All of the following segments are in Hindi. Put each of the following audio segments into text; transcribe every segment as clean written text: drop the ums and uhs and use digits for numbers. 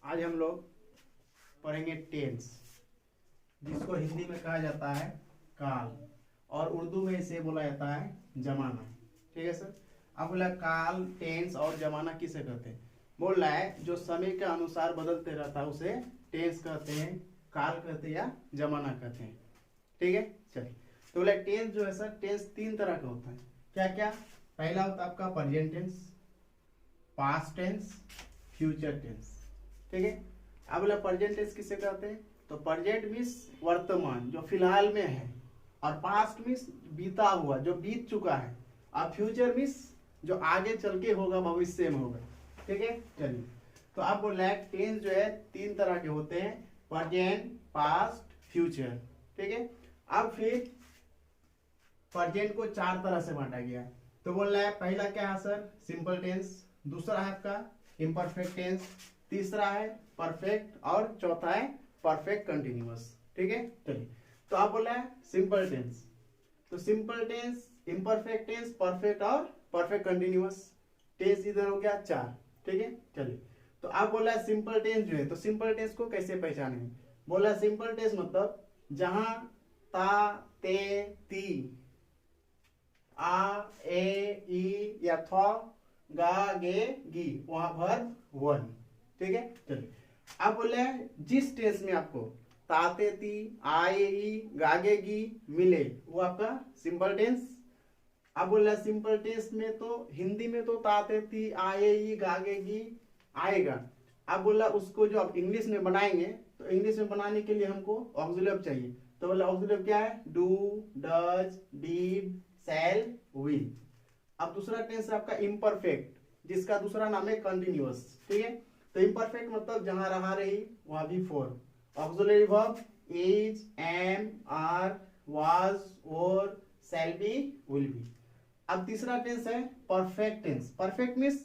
आज हम लोग पढ़ेंगे टेंस, जिसको हिंदी में कहा जाता है काल और उर्दू में इसे बोला जाता है जमाना। ठीक है सर। अब बोला काल, टेंस और जमाना किसे कहते हैं। बोल रहा है जो समय के अनुसार बदलते रहता है उसे टेंस कहते हैं, काल कहते हैं या जमाना कहते हैं। ठीक है, चलिए। तो बोला टेंस जो है सर, टेंस तीन तरह का होता है। क्या क्या? पहला होता है आपका present tense, past tense, future tense. ठीक है। अब बोला प्रेजेंट टेंस किसे कहते हैं, तो प्रेजेंट मीन्स वर्तमान जो फिलहाल में है, और पास्ट मीन्स बीता हुआ जो बीत चुका है, और फ्यूचर मीन्स जो आगे चल के होगा, भविष्य में होगा। ठीक है, चलिए। तो आप बोल रहे हैं टेंस जो है तीन तरह के होते हैं, प्रेजेंट, पास्ट, फ्यूचर। ठीक है। अब फिर प्रेजेंट को चार तरह से बांटा गया। तो बोल रहा है पहला क्या है सर, सिंपल टेंस, दूसरा है आपका इम्परफेक्ट टेंस, तीसरा है परफेक्ट, और चौथा है परफेक्ट कंटिन्यूअस। ठीक है, चलिए। तो आप बोला है सिंपल टेंस, तो simple tense, imperfect tense, perfect और परफेक्ट कंटिन्यूअस टेंस इधर हो गया चार। ठीक है, चलिए। तो आप बोला है सिंपल टेंस जो है, तो सिंपल टेंस को कैसे पहचानेंगे। बोला सिंपल टेंस मतलब जहां ता, ते, ती, आ, ए, ई या थ, गा, गे, गी, वहां वर्ब वन। ठीक है, चलिए। अब बोले जिस टेंस में आपको ताते ती, आए ई, गागे गी मिले, वो आपका सिंपल टेंस। अब बोला सिंपल टेंस में तो हिंदी में तो ताते ती, आए ई, गागे गी आएगा। अब बोला उसको जो आप इंग्लिश में बनाएंगे, तो इंग्लिश में बनाने के लिए हमको ऑक्सिलरी चाहिए। तो बोला ऑक्सिलरी क्या है, do, does, did, shall, will. अब दूसरा टेंस है आपका इम्परफेक्ट, जिसका दूसरा नाम है कंटिन्यूअस। ठीक है। तो इम्परफेक्ट मतलब जहां रहा रही वहां भी four, auxiliary verb is, am, are, was, और, शैल बी, विल बी। अब तीसरा टेंस है परफेक्ट टेंस। परफेक्ट मीन्स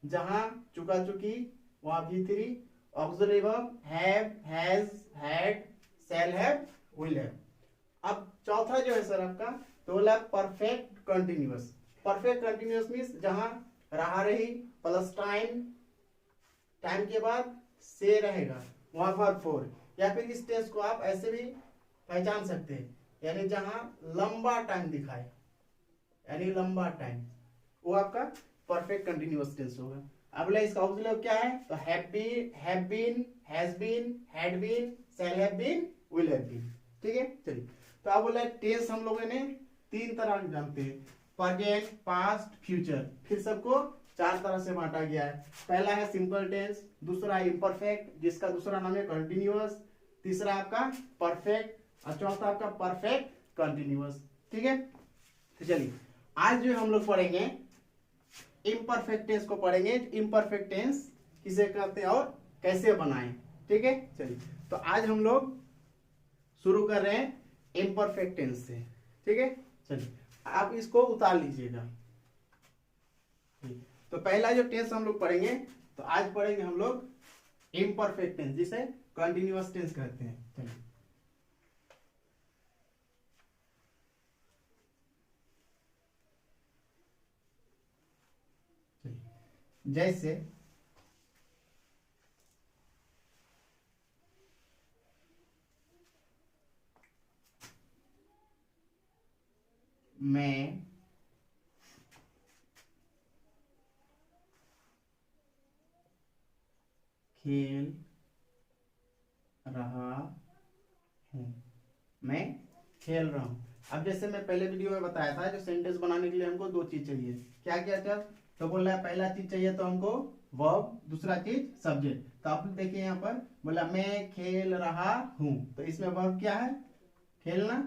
जहां चुका चुकी वहां भी three, auxiliary verb have, has, had, shall have, will have. अब चौथा जो है सर आपका, तो बोला perfect continuous. Perfect continuous means जहां रहा रही प्लस टाइम, टाइम के बाद से रहेगा, वहां पर फोर। या फिर इस टेंस को आप ऐसे भी पहचान सकते हैं, यानी जहां लंबा टाइम दिखाए, यानी लंबा टाइम, वो आपका परफेक्ट कंटिन्यूअस टेंस होगा। अब बोला इसका ऑक्सिलरी क्या है, तो have been, has been, had been, shall have been, will have been. ठीक है, चलिए। तो अब बोला टेंस हम लोगों ने तीन तरह के जानते हैं, प्रेजेंट, पास्ट, फ्यूचर। फिर सबको चार तरह से बांटा गया है। पहला है सिंपल टेंस, दूसरा है इम्परफेक्ट, जिसका दूसरा नाम है कंटिन्यूअस, तीसरा आपका परफेक्ट, और चौथा आपका परफेक्ट कंटिन्यूअस। ठीक है, तो चलिए आज जो हम लोग पढ़ेंगे इम्परफेक्ट टेंस को पढ़ेंगे। इम्परफेक्ट टेंस किसे कहते हैं और कैसे बनाएं। ठीक है, चलिए। तो आज हम लोग शुरू कर रहे हैं इम्परफेक्ट टेंस से। ठीक है, चलिए आप इसको उतार लीजिएगा। तो पहला जो टेंस हम लोग पढ़ेंगे, तो आज पढ़ेंगे हम लोग इम्परफेक्ट टेंस, जिसे कंटिन्यूअस टेंस कहते हैं। चलिए, जैसे मैं खेल रहा हूं, मैं खेल रहा हूं। अब जैसे मैं पहले वीडियो में बताया था, जो सेंटेंस बनाने के लिए हमको दो चीज चाहिए। क्या क्या था, तो बोल रहा है पहला चीज चाहिए तो हमको वर्ब, दूसरा चीज सब्जेक्ट। तो आप देखिए यहाँ पर बोला मैं खेल रहा हूं, तो इसमें वर्ब क्या है, खेलना।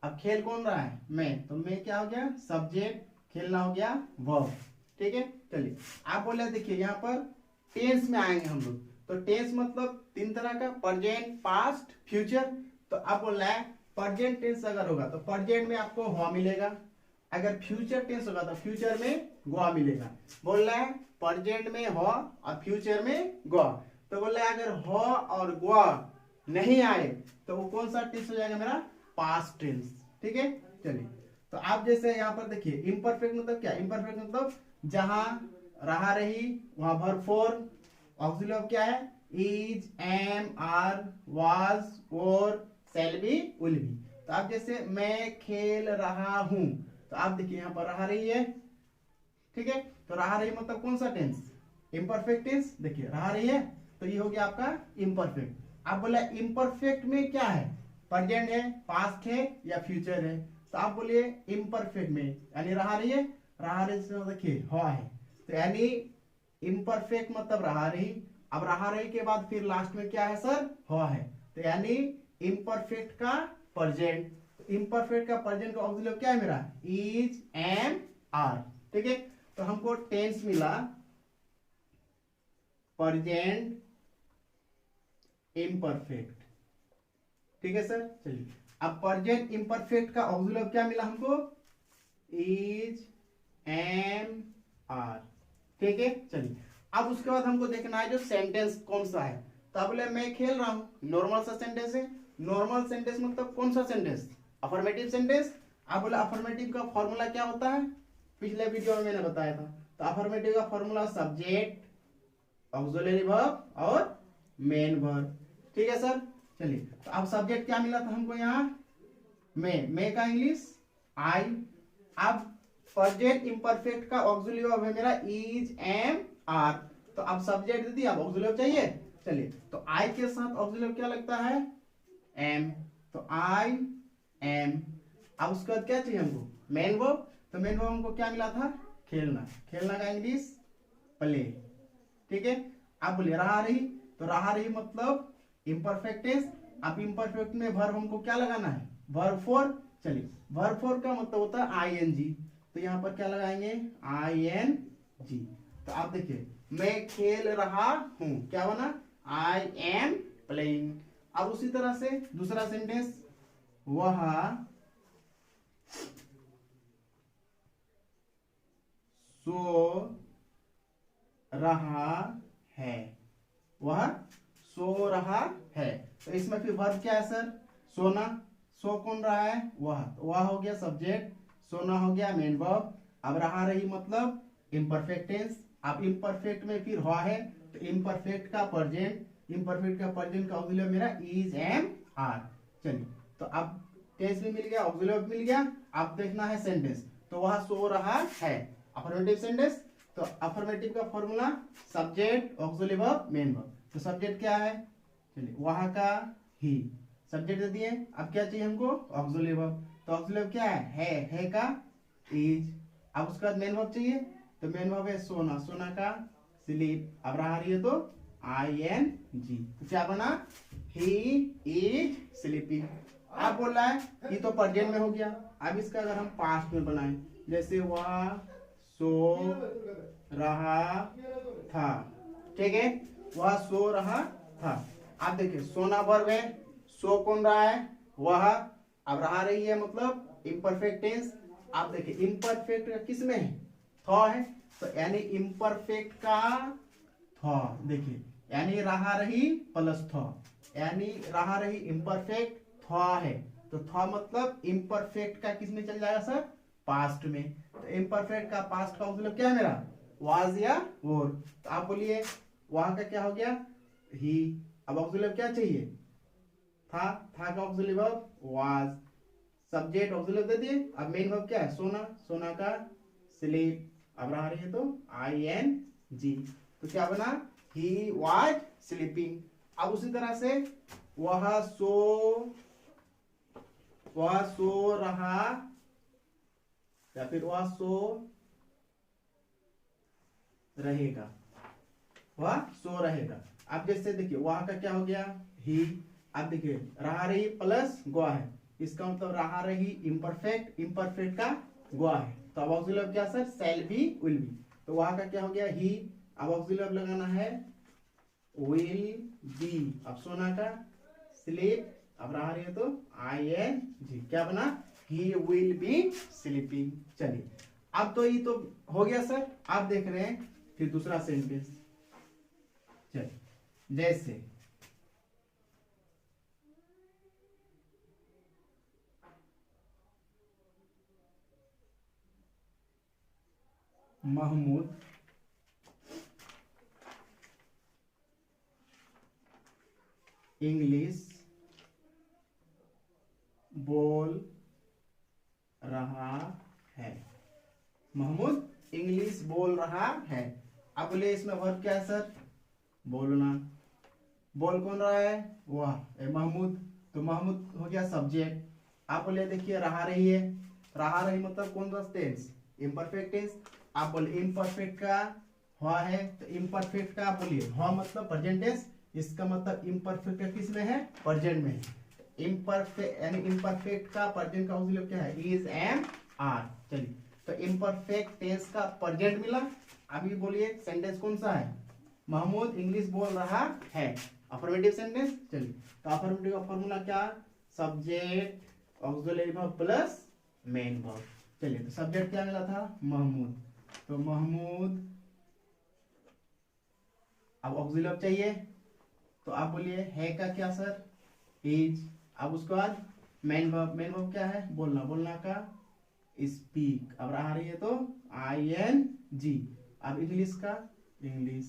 अब खेल कौन रहा है, मैं, तो मैं क्या हो गया सब्जेक्ट, खेलना हो गया वर्ब। ठीक है, चलिए। आप बोले देखिए यहाँ पर टेंस में आएंगे हम लोग, तो टेंस मतलब तीन तरह का, प्रेजेंट, पास्ट, फ्यूचर। तो अब बोल रहा है प्रेजेंट टेंस अगर होगा तो प्रेजेंट में आपको हुआ मिलेगा, अगर फ्यूचर टेंस होगा तो फ्यूचर में गोआ मिलेगा। बोल रहा है प्रेजेंट में हो और फ्यूचर में गोआ। तो बोल रहा है अगर हो और गोआ नहीं आए तो वो कौन सा टेंस हो जाएगा, मेरा पास्ट टेंस। ठीक है, चलिए। तो आप जैसे यहाँ पर देखिए इम्परफेक्ट मतलब क्या, इम्परफेक्ट मतलब जहां रहा रही वहां वर्ब फोर, ऑक्सिलरी क्या है इज, एम, आर, वाज, और, शैल बी, विल बी। तो आप जैसे मैं खेल रहा हूं, तो आप देखिए यहाँ पर रहा रही है, ठीक है। तो रहा रही मतलब कौन सा टेंस? Imperfect tense. देखिए रहा रही है, तो ये हो गया आपका इम्परफेक्ट। आप बोला इम्परफेक्ट में क्या है? प्रेजेंट है, पास्ट है, या फ्यूचर है? तो आप बोलिए इम्परफेक्ट में, यानी रहा रही है। रहा रही से देखिए हुआ है, तो यानी इम्परफेक्ट मतलब रहा रही। अब रहा रही के बाद फिर लास्ट में क्या है सर? हुआ है। तो यानी इम्परफेक्ट का प्रेजेंट, इम्परफेक्ट का प्रेजेंट का ऑक्सिलरी क्या है मेरा? इज, एम, आर, ठीक है। तो हमको टेंस मिला प्रेजेंट इम्परफेक्ट, ठीक है सर। चलिए अब प्रेजेंट इम्परफेक्ट का ऑक्सिलरी क्या मिला हमको? इज, एम, आर, ठीक है। चलिए अब उसके बाद हमको देखना है जो सेंटेंस कौन सा है। तो आप बोले मैं खेल रहा हूं, नॉर्मल सा सेंटेंस है। नॉर्मल सेंटेंस मतलब कौन सा सेंटेंस? Affirmative sentence. आप बोले अफर्मेटिव का फॉर्मूला क्या होता है? पिछले वीडियो में मैंने बताया था। तो अफर्मेटिव का फॉर्मूला सब्जेक्ट, ऑक्सिलरी वर्ब और मेन वर्ब, ठीक है सर। चलिए तो अब सब्जेक्ट क्या मिला था हमको यहाँ? मैं का इंग्लिश आई। अब प्रेजेंट इम्परफेक्ट का ऑक्सिलरी वर्ब है मेरा इज, एम, आर। तो अब सब्जेक्ट दे दिया, अब ऑक्सिलरी चाहिए। चलिए तो आई के साथ ऑक्सिलरी क्या लगता है? एम। तो आई एम। अब उसके बाद क्या चाहिए हमको? Main verb. तो मेन वर्ब हमको क्या मिला था? खेलना। खेलना का इंग्लिश प्ले, ठीक है। अब बोलिए रहा रही, तो रहा रही मतलब इम्परफेक्ट टेंस। अब इम्परफेक्ट में वर्ब हमको क्या लगाना है? Verb four. चलिए वर्ब फोर का मतलब होता है आई एन जी। तो यहाँ पर क्या लगाएंगे? I N G. तो आप देखिए मैं खेल रहा हूं, क्या बना? I am playing. अब उसी तरह से दूसरा सेंटेंस, वह सो रहा है, वह सो रहा है। तो इसमें फिर वर्ब क्या है सर? सोना। सो कौन रहा है? वह। तो वह हो गया सब्जेक्ट, सोना हो गया मेन वर्ब। अब रहा रही मतलब इम्परफेक्ट टेंस। अब इम्परफेक्ट में फिर हुआ है, तो इम्परफेक्ट का प्रेजेंट, इम्परफेक्ट का प्रेजेंट का ऑक्सिलरी मेरा इज, एम, आर। चलिए तो अब टेंस भी मिल गया, ऑक्सिलरी भी मिल गया। अब देखना है सेंटेंस। तो वह सो रहा है, अफर्मेटिव सेंटेंस। तो अफर्मेटिव का formula subject, auxiliary verb, main verb. तो सब्जेक्ट क्या है? चलिए वहां का ही, सब्जेक्ट दे दिए। अब क्या चाहिए हमको? Auxiliary verb. तो ऑक्सिलरी वर्ब क्या है का इज। अब उसके बाद मेन वर्ब चाहिए, तो मेन वर्ब है सोना, सोना का स्लीप। अब रहा रही है तो आई एन जी। तो क्या बना? He is sleeping. आप बोल रहा है ये तो प्रेजेंट में हो गया। अब इसका अगर हम पास्ट में बनाए, जैसे वह सो रहा था, ठीक है, वह सो रहा था। आप देखिए सोना वर्ब है, सो कौन रहा है? वह। अब रहा रही है मतलब इम्परफेक्ट टेंस। आप देखिए इम्परफेक्ट किस में है? थॉ है। तो यानी इम्परफेक्ट का थॉ, देखिए यानी रहा रही प्लस थॉ, यानी रहा रही इम्परफेक्ट थॉ है। तो थॉ मतलब इम्परफेक्ट का किस में चल जाएगा सर? पास्ट में। तो इम्परफेक्ट का पास्ट का मतलब क्या है मेरा? वाज या वोर। तो आप बोलिए वहां का क्या हो गया? ही। अब ऑक्सिलरी क्या चाहिए? था का auxiliary verb was. Subject auxiliary दे दिए। अब मेन वर्ब क्या है? सोना, सोना का स्लीप। अब रहा रही है तो आई एन जी। तो क्या बना? He was sleeping. अब उसी तरह से वह सो रहा, या फिर वह सो रहेगा, वह सो रहेगा। अब जैसे देखिए वहां का क्या हो गया? ही। अब देखिए रहा रही प्लस गोआ है, इसका मतलब रहा रही इम्परफेक्ट, इम्परफेक्ट का गोआ है। तो अब ऑक्सिलरी क्या sir? Shall be, will be. तो वहां का क्या हो गया? ही। अब ऑक्सिलरी लगाना है विल बी। अब सोना का स्लीप। अब रहा रही है तो आई एन जी। क्या बना? He will be sleeping. चलिए अब तो ये तो हो गया सर। आप देख रहे हैं फिर दूसरा सेंटेंस। चलिए जैसे महमूद इंग्लिश बोल रहा है। महमूद इंग्लिश बोल रहा है। अब बोलिए इसमें वर्ब क्या है सर? बोलना। बोल कौन रहा है? वह महमूद। तो महमूद हो गया सब्जेक्ट। आप बोले देखिए रहा रही है। रहा रही मतलब कौन सा टेंस? Imperfect tense. आप बोले इम्परफेक्ट का हुआ है, तो इम्परफेक्ट का बोलिए हुआ मतलब प्रेजेंट टेंस। इसका मतलब इम्परफेक्ट का किस में है? प्रेजेंट में है। इम्परफेक्ट यानी इम्परफेक्ट का प्रेजेंट का ऑक्सिलरी क्या है? Is, am, are. चलिए तो इम्परफेक्ट टेंस का प्रेजेंट मिला। अभी बोलिए सेंटेंस कौन सा है? महमूद इंग्लिश बोल रहा है। Affirmative sentence. चलिए तो अफर्मेटिव का फॉर्मूला क्या? Subject auxiliary verb plus main verb. चलिए तो सब्जेक्ट क्या मिला था? महमूद। तो महमूद, अब ऑक्सिलरी वर्ब चाहिए तो आप बोलिए है का क्या सर? इज। अब उसके बाद मेन वर्ब। मेन वर्ब क्या है? बोलना। बोलना का स्पीक। अब आ रही है तो ING। अब इंग्लिश का इंग्लिश।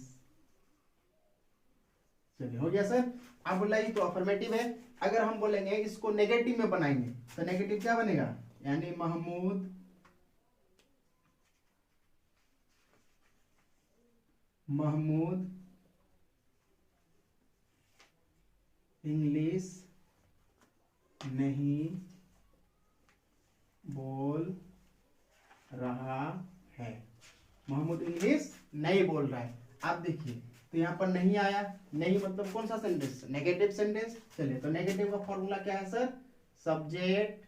चलिए हो गया सर। आप बोला ये तो अफर्मेटिव है। अगर हम बोलेंगे इसको नेगेटिव में बनाएंगे तो नेगेटिव क्या बनेगा? यानी महमूद इंग्लिश नहीं बोल रहा है। महमूद इंग्लिश नहीं बोल रहा है। आप देखिए तो यहाँ पर नहीं आया। नहीं मतलब कौन सा सेंटेंस? Negative sentence. चलिए तो नेगेटिव का फॉर्मूला क्या है sir? Subject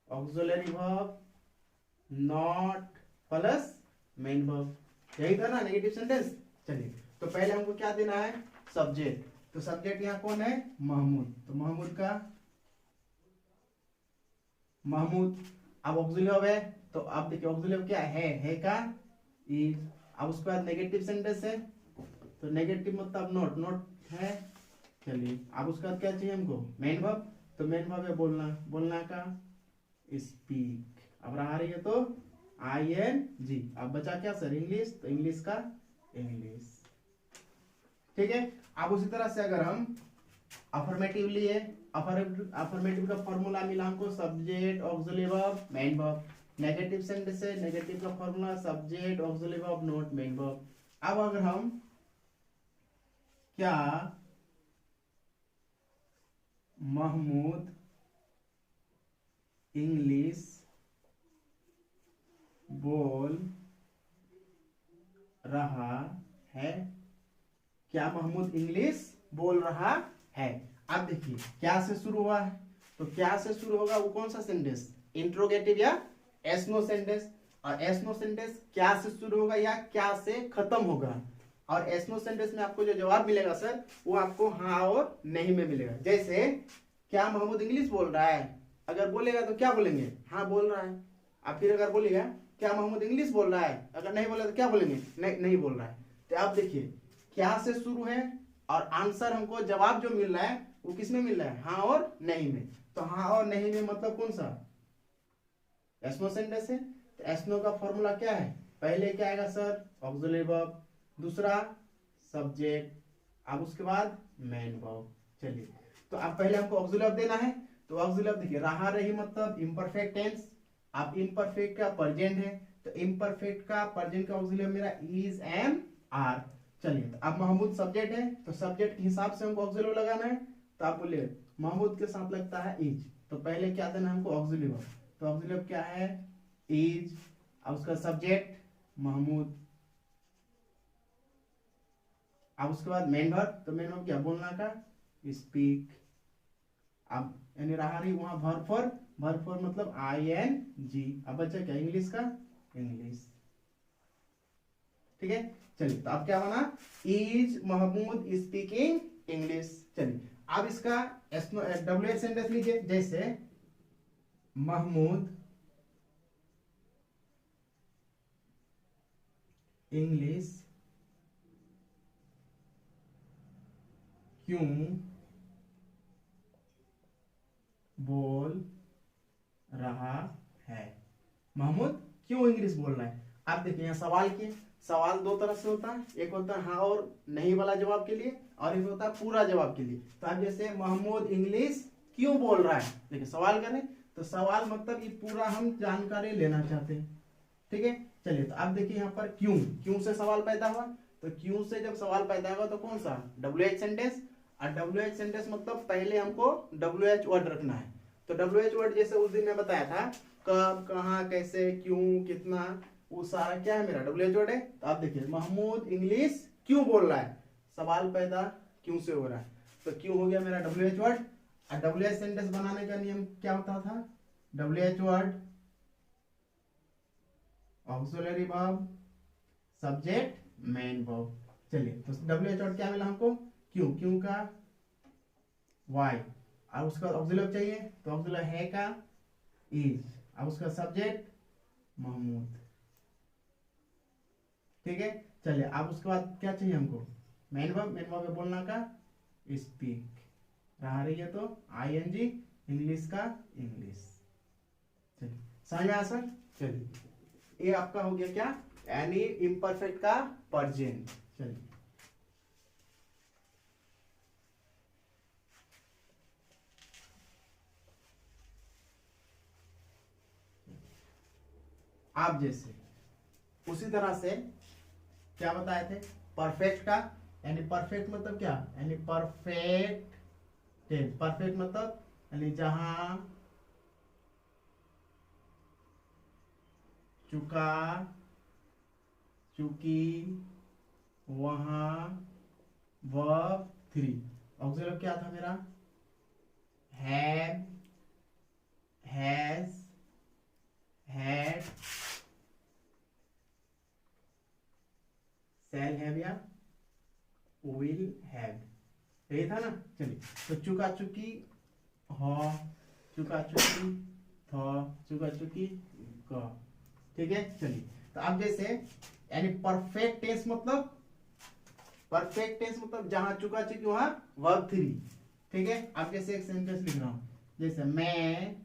auxiliary verb not plus main verb. यही था ना नेगेटिव सेंटेंस। चलिए तो पहले हमको क्या देना है? सब्जेक्ट। तो सब्जेक्ट यहाँ कौन है? महमूद। तो महमूद का महमूद। अब ऑक्सिलरी वर्ब है तो आप देखिए ऑक्सिलरी वर्ब क्या है का इज। अब उसके बाद नेगेटिव सेंटेंस है तो नेगेटिव मतलब नॉट। नॉट है। चलिए अब उसके बाद क्या चाहिए हमको? Main verb. तो मेन वर्ब है बोलना। बोलना का स्पीक। अब रहा रही है तो ING। अब बचा क्या सर? इंग्लिश। तो इंग्लिश का इंग्लिश। ठीक है। अब उसी तरह से अगर हम अफर्मेटिव लिए, अफर्मेटिव का फॉर्मूला मिला हमको subject auxiliary verb main verb. Negative sentence है, नेगेटिव का formula subject auxiliary verb not main verb. अब अगर हम क्या महमूद इंग्लिश बोल रहा है। क्या महमूद इंग्लिश बोल रहा है? अब देखिए क्या से शुरू हुआ है तो क्या से शुरू होगा? वो कौन सा सेंटेंस? इंट्रोगेटिव या एसनो सेंटेंस। और एसनो सेंटेंस क्या से शुरू होगा या क्या से खत्म होगा? और एसनो सेंटेंस में आपको जो जवाब मिलेगा सर वो आपको हाँ और नहीं में मिलेगा। जैसे क्या महमूद इंग्लिश बोल रहा है? अगर बोलेगा तो क्या बोलेंगे? हाँ बोल रहा है। अब फिर अगर बोलेगा क्या महमूद इंग्लिश बोल रहा है? अगर नहीं बोला तो क्या बोलेंगे? नहीं बोल रहा है। तो आप देखिए क्या से शुरू है और आंसर हमको जवाब जो मिल रहा है वो किस में मिल रहा है? हाँ और नहीं में। तो हाँ और नहीं में मतलब कौन सा? एसनो सेंटेंस है। तो एसनो का फॉर्मूला क्या है? पहले क्या आएगा सर? Auxiliary verb. दूसरा सब्जेक्ट। अब उसके बाद मेन वर्ब। चलिए तो अब पहले हमको ऑक्सिलरी वर्ब देना है। तो ऑक्सिलरी वर्ब देखिए रहा रही मतलब इम्परफेक्ट टेंस। अब इम्परफेक्ट का प्रेजेंट है तो इम्परफेक्ट का प्रेजेंट का ऑक्सिलरी वर्ब मेरा इज, एम, आर। चलिए तो अब महमूद सब्जेक्ट है तो सब्जेक्ट के हिसाब से हमको ऑक्सिलरी लगाना है। तो आप बोलिए महमूद के साथ लगता है इज। तो पहले क्या देना है हमको? Auxiliary verb. तो ऑक्सिलरी वर्ब क्या है? इज। अब उसका सब्जेक्ट महमूद। अब उसके बाद मेन वर्ब। तो मेन वर्ब क्या? बोलना का स्पीक। अब यानी रहा रही वहां वर्ब फॉर मतलब ING। अब बचा क्या? इंग्लिश का इंग्लिश। ठीक है। चलिए तो अब क्या बना? Is Mahmood speaking English. चलिए अब इसका WH सेंटेंस लीजिए। जैसे महमूद इंग्लिश क्यों बोल रहा है? महमूद क्यों इंग्लिश बोल रहा है? आप देखिए यहाँ सवाल किए। सवाल दो तरह से होता है, एक होता है हाँ और नहीं वाला जवाब के लिए, और एक होता है पूरा जवाब के लिए। तो आप जैसे महमूद इंग्लिश क्यों बोल रहा है, देखिए सवाल करें तो सवाल मतलब ये पूरा हम जानकारी लेना चाहते हैं, ठीक है। चलिए तो आप देखिए यहाँ पर क्यों, क्यों से सवाल पैदा हुआ, तो क्यों से जब सवाल पैदा होगा तो कौन सा WH सेंटेंस, और WH सेंटेंस मतलब पहले हमको WH वर्ड रखना है। तो WH वर्ड जैसे उस दिन मैं बताया था, कब, कहाँ, कैसे, क्यों, कितना, वो सारा क्या है मेरा WH वर्ड है। तो आप देखिए महमूद इंग्लिश क्यों बोल रहा है, सवाल पैदा क्यों से हो रहा है, तो क्यों हो गया मेरा WH वर्ड। और WH सेंटेंस बनाने का नियम क्या होता था, WH word auxiliary verb subject main verb. चलिए तो WH वर्ड क्या मिला हमको, क्यों, क्यों का वाई, और उसका ऑक्सिलरी चाहिए तो ऑक्सिलरी है का इज, और उसका सब्जेक्ट महमूद, ठीक है। चलिए अब उसके बाद क्या चाहिए हमको, मेन वर्ब, मेन वर्ब बोलना का स्पीक, रहा रही है तो ING इंग्लिश का इंग्लिश। चलिए समझ में आया सर। चलिए ये आपका हो गया क्या, यानी इम्परफेक्ट का प्रेजेंट। चलिए आप जैसे उसी तरह से क्या बताए थे परफेक्ट का, यानी परफेक्ट मतलब क्या, यानी परफेक्ट टेंस, परफेक्ट मतलब यानी जहां चुका, चुकी, वहां वर्ब 3, ऑक्सिलरी क्या था मेरा, have, has, had, shall have या विल हैव, यही था ना। चलिए तो चुका चुकी ह, चुका चुकी थ, चुका चुकी क, ठीक है। चलिए तो अब जैसे यानी परफेक्ट टेंस मतलब, परफेक्ट टेंस मतलब जहां चुका चुकी वहां वर्ब 3, ठीक है। अब जैसे एक सेंटेंस लिख रहा हूं, जैसे मैं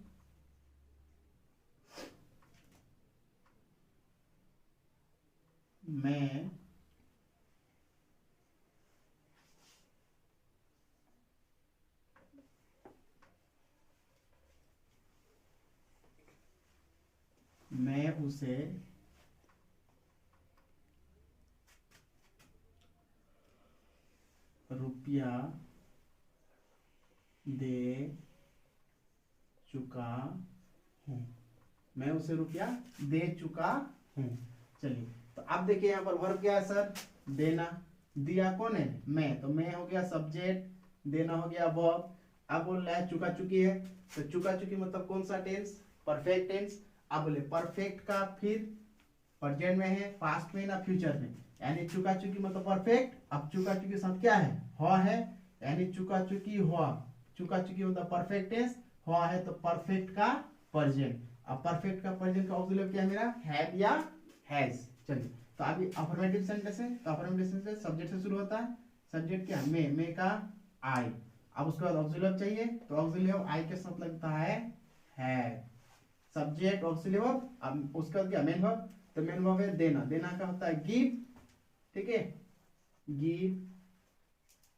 उसे रुपया दे चुका हूं, मैं उसे रुपया दे चुका हूं। चलिए तो अब देखिए यहाँ पर वर्ब क्या है सर, देना, दिया कौन है, मैं, तो मैं हो गया सब्जेक्ट, देना हो गया वर्ब। अब बोल रहा है चुका चुकी है, तो चुका चुकी मतलब कौन सा टेंस, परफेक्ट टेंस। अब बोले परफेक्ट का फिर प्रेजेंट में है, पास्ट में ना फ्यूचर में, यानी चुका चुकी मतलब परफेक्ट। अब चुका चुकी साथ क्या है, हुआ है, यानी चुका चुकी हुआ, चुका चुकी मतलब परफेक्ट टेंस, हुआ है तो परफेक्ट का प्रेजेंट। अब परफेक्ट का प्रेजेंट का ऑक्सिलरी क्या है मेरा, हैव या हैज। चलिए तो अभी अफर्मेटिव सेंटेंस है, तो अफर्मेटिव सेंटेंस सब्जेक्ट से शुरू होता है, सब्जेक्ट क्या, मैं का आई। अब उसके बाद ऑक्सिलरी चाहिए तो ऑक्सिलरी आई के साथ लगता है सब्जेक्ट ऑक्सिलरी वर्ब। अब उसका क्या मेन वर्ब, तो मेन वर्ब है देना, देना का होता है गिव, ठीक है, गिव।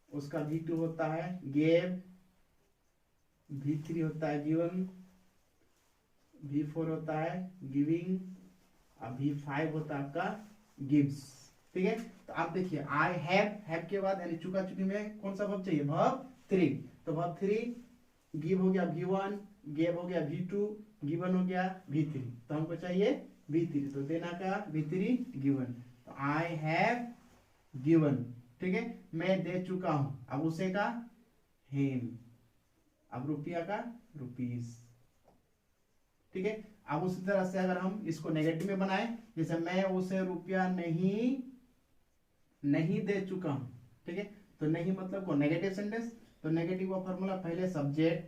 उसका V2 होता है गेव, V3 होता है गिवन, V4 होता है गिविंग, और V5 होता है आपका गिव्स, ठीक है। तो आप देखिए आई हैव के बाद यानी चुका चुकी में कौन सा वर्ब चाहिए, वर्ब 3, तो वर्ब 3, गिव हो गया V1, गेव हो गया V2, गिवन हो गया V3, तो हमको चाहिए V3, तो देना का V3 गिवन, तो आई हैव गिवन, ठीक है। मैं दे चुका हूं, अब उसे का हिम, अब रुपया का रुपीस, ठीक है। अब उसी तरह से अगर हम इसको नेगेटिव में बनाए, जैसे मैं उसे रुपया नहीं दे चुका हूं, ठीक है। तो नहीं मतलब को नेगेटिव सेंटेंस, तो नेगेटिव का फॉर्मूला पहले सब्जेक्ट,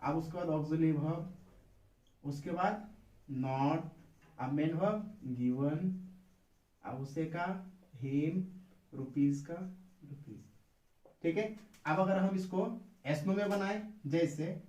अब उसके बाद ऑक्सिलरी वर्ब, उसके बाद नॉट, अब मेन वर्ब गिवन, अब उसे का हिम, रुपीस का रुपीस, ठीक है। अब अगर हम इसको एस्नो में बनाए, जैसे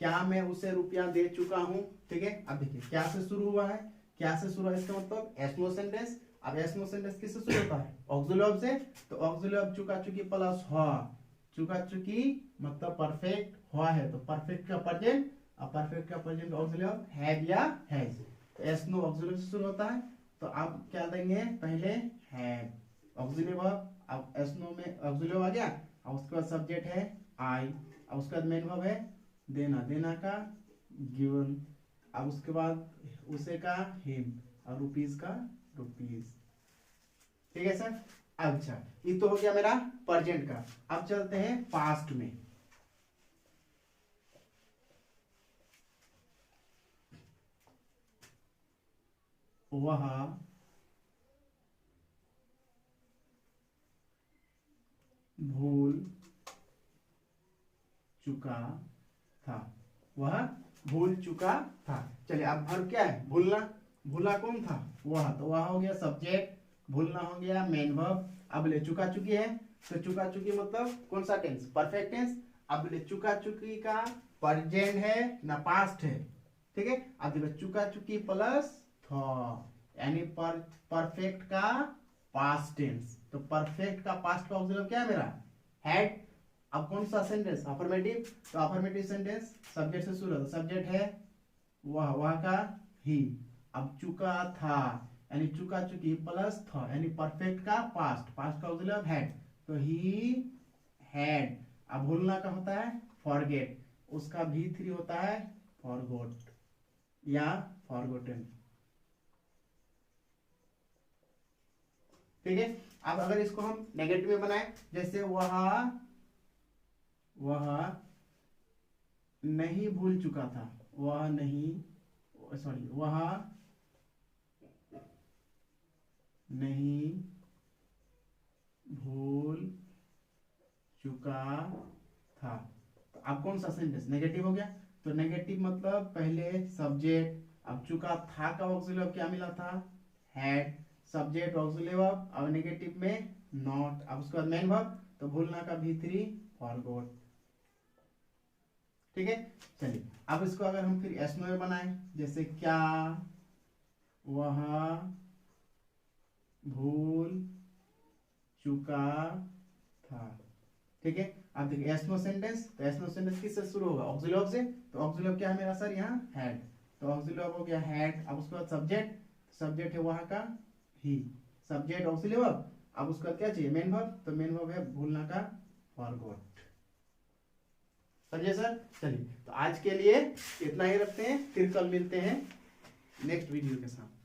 क्या मैं उसे रुपया दे चुका हूं, ठीक है। अब देखिए क्या से शुरू हुआ है, क्या से शुरू है, इसका मतलब एस नो सेंटेंस। अब एस नो सेंटेंस किससे शुरू होता है, ऑक्सिलरी वर्ब से। तो ऑक्सिलरी वर्ब चुका चुकी प्लस हुआ, चुका चुकी मतलब परफेक्ट हुआ है तो परफेक्ट का प्रेजेंट, अब परफेक्ट का प्रेजेंट ऑक्सिलरी वर्ब हैव या हैज। तो एस नो ऑक्सिलरी से शुरू होता है, तो आप क्या देंगे, पहले हैव ऑक्सिलरी वर्ब, अब एस नो में ऑक्सिलरी वर्ब आ गया, अब उसके बाद सब्जेक्ट है आई, अब उसके बाद मेन वर्ब है देना, देना का गिवन, अब उसके बाद उसे का हिम, और रुपीज का रुपीज, ठीक है सर। अच्छा ये तो हो गया मेरा प्रेजेंट का। अब चलते हैं पास्ट में। वह भूल चुका था, वह भूल चुका था। चलिए अब वर्ब क्या है, भूलना, भूला कौन था, वह, तो वह हो गया सब्जेक्ट, भूलना हो गया मेन वर्ब। अब ले चुका चुकी है, तो चुका चुकी मतलब कौन सा टेंस, परफेक्ट टेंस। अब ले चुका चुकी का प्रेजेंट है ना पास्ट है, ठीक है। अब देखो चुका चुकी प्लस था, यानी परफेक्ट का पास्ट टेंस, तो परफेक्ट का पास्ट का ऑक्सिलरी क्या है मेरा, हैड। अब कौन सा सेंटेंस, अफर्मेटिव, तो अफर्मेटिव सेंटेंस सब्जेक्ट से शुरू होता, सब्जेक्ट है वह का ही। अब चुका था यानी चुका चुकी प्लस था, यानी परफेक्ट का पास्ट, पास्ट का ऑक्सिलरी हैड, तो ही हैड। अब भूलना का होता है फॉरगेट, उसका V3 होता है फॉरगॉट या फॉरगॉटन, ठीक है। अब अगर इसको हम नेगेटिव में बनाए, जैसे वह नहीं भूल चुका था, वह नहीं, सॉरी, वह नहीं भूल चुका था। तो अब कौन सा सेंटेंस नेगेटिव हो गया, तो नेगेटिव मतलब पहले सब्जेक्ट, अब चुका था का ऑक्सिलरी वर्ब क्या मिला था, हैड, सब्जेक्ट ऑक्सिलरी वर्ब, अब नेगेटिव में नॉट, अब उसके बाद मेन वर्ब, तो भूलना का V3 फॉरगॉट, ठीक है। चलिए अब इसको अगर हम फिर एस में बनाएं, जैसे क्या वह भूल चुका था, ठीक है। अब देखिए एस नो सेंटेंस, तो एस नो सेंटेंस किससे शुरू होगा, ऑक्सिलरी वर्ब से। तो ऑक्सिलरी वर्ब क्या है मेरा सर, यहाँ हैड, तो ऑक्सिलरी वर्ब हो गया हैड। अब उसके बाद सब्जेक्ट, सब्जेक्ट है वहां का ही, सब्जेक्ट ऑक्सिलरी वर्ब, अब उसके बाद क्या चाहिए मेन वर्ब, तो मेन वर्ब है भूलना का फॉरगॉट, समझे सर। चलिए तो आज के लिए इतना ही रखते हैं, फिर कल मिलते हैं नेक्स्ट वीडियो के साथ।